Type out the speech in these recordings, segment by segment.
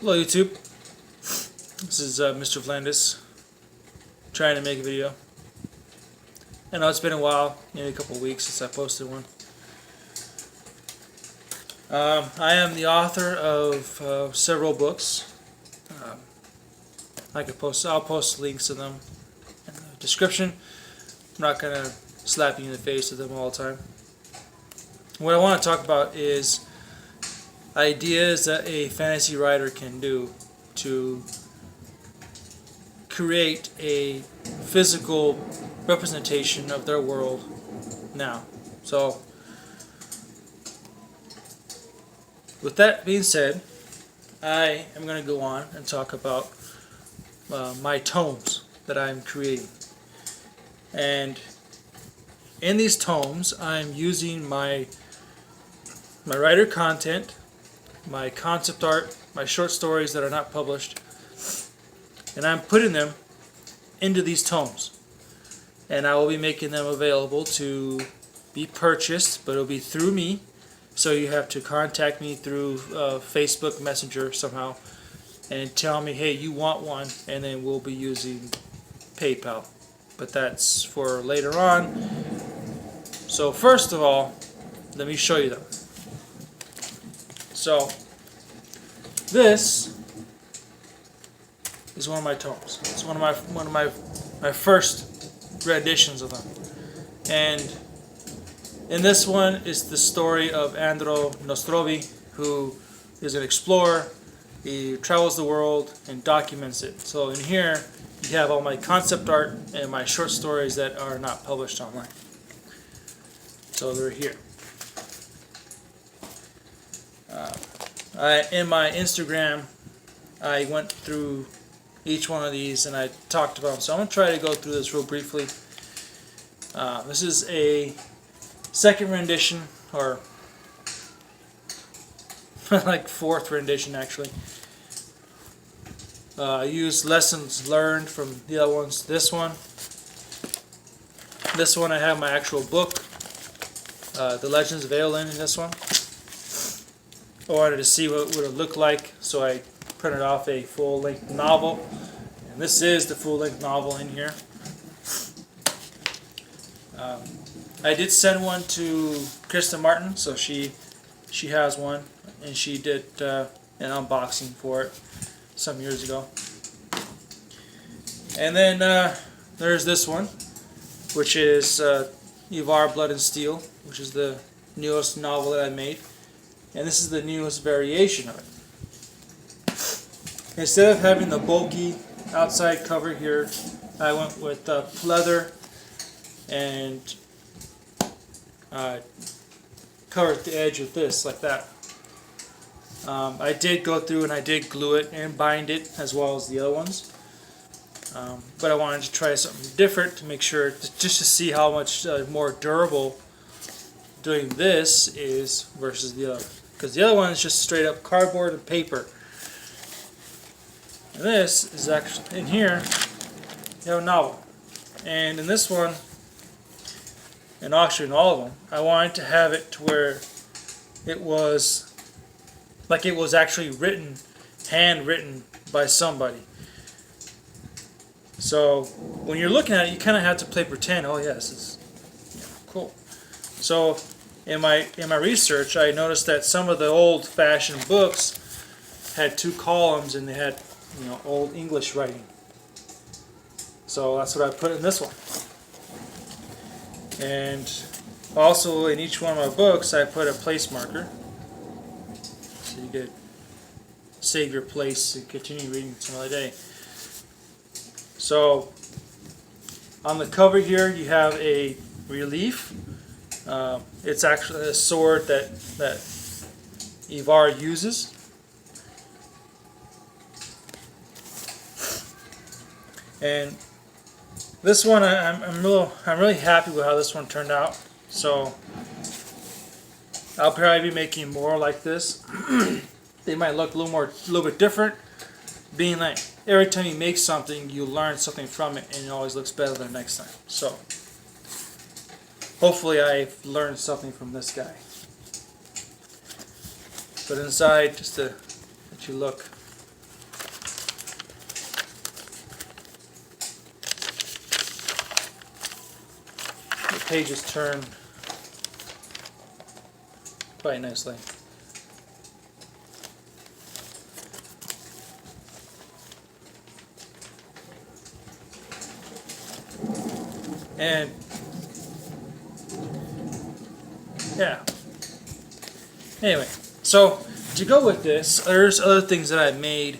Hello YouTube, this is Mr. Vlandis trying to make a video. I know it's been a while, maybe a couple of weeks since I posted one. I am the author of several books. I'll post links to them in the description. I'm not going to slap you in the face with them all the time. What I want to talk about is ideas that a fantasy writer can do to create a physical representation of their world now. So, with that being said, I am going to go on and talk about my tomes that I'm creating. And in these tomes, I'm using my writer content, my concept art, my short stories that are not published, and I'm putting them into these tomes. And I will be making them available to be purchased, but it'll be through me. So you have to contact me through Facebook Messenger somehow and tell me, hey, you want one, and then we'll be using PayPal. But that's for later on. So first of all, let me show you them. So this is one of my tomes. It's one of my first renditions of them. And in this one is the story of Andro Nostrovi, who is an explorer. He travels the world and documents it. So in here you have all my concept art and my short stories that are not published online. So they're here. In my Instagram, I went through each one of these and I talked about them. So I'm going to try to go through this real briefly. This is a second rendition, or like fourth rendition actually. I used lessons learned from the other ones. This one I have my actual book, The Legends of Eowyn, in this one. I wanted to see what it would look like, so I printed off a full-length novel, and this is the full-length novel in here. I did send one to Krista Martin, so she has one, and she did an unboxing for it some years ago. And then there's this one, which is Ivar Blood and Steel, which is the newest novel that I made. And this is the newest variation of it. Instead of having the bulky outside cover here, I went with pleather and covered the edge with this, like that. I did go through and I did glue it and bind it as well as the other ones. But I wanted to try something different to make sure, just to see how much more durable doing this is versus the other. Because the other one is just straight up cardboard and paper. And this is actually, in here, you have a novel. And in this one, and actually in all of them, I wanted to have it to where it was like it was actually written, handwritten by somebody. So when you're looking at it, you kind of have to play pretend. Oh yes, it's cool. So in my research, I noticed that some of the old-fashioned books had two columns and they had, old English writing. So that's what I put in this one. And also in each one of my books, I put a place marker, so you could save your place and continue reading some other day. So on the cover here, you have a relief. It's actually a sword that Ivar uses. And this one, I'm really happy with how this one turned out. So I'll probably be making more like this. They might look a little bit different. Being like every time you make something, you learn something from it, and it always looks better than next time. So hopefully I've learned something from this guy. But inside, just to let you look, pages turn quite nicely. And yeah. Anyway, so to go with this, there's other things that I've made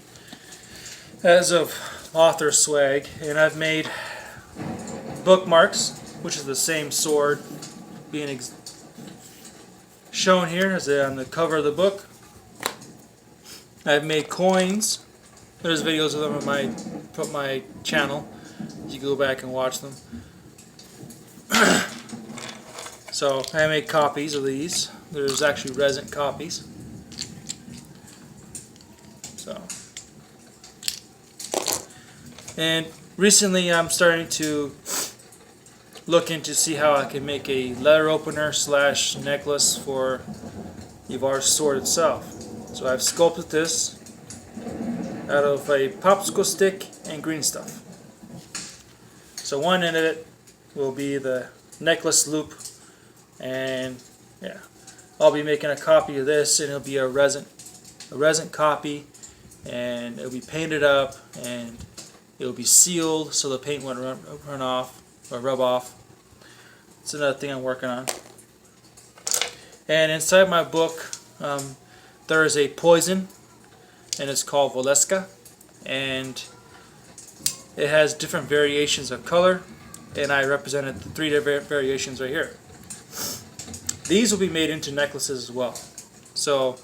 as of author swag, and I've made bookmarks, which is the same sword being shown here as on the cover of the book. I've made coins. There's videos of them on my channel. You can go back and watch them. So I make copies of these. There's actually resin copies. So, and recently I'm starting to look into see how I can make a letter opener / necklace for Yvar's sword itself. So I've sculpted this out of a popsicle stick and green stuff. So one end of it will be the necklace loop, and yeah, I'll be making a copy of this, and it'll be a resin copy, and it'll be painted up, and it'll be sealed so the paint won't run off or rub off. It's another thing I'm working on. And inside my book, there is a poison, and it's called Valeska, and it has different variations of color, and I represented the 3 different variations right here. These will be made into necklaces as well. So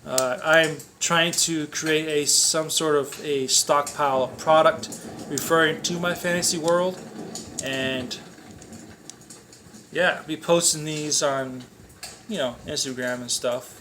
I'm trying to create some sort of a stockpile of product referring to my fantasy world, and yeah, be posting these on Instagram and stuff.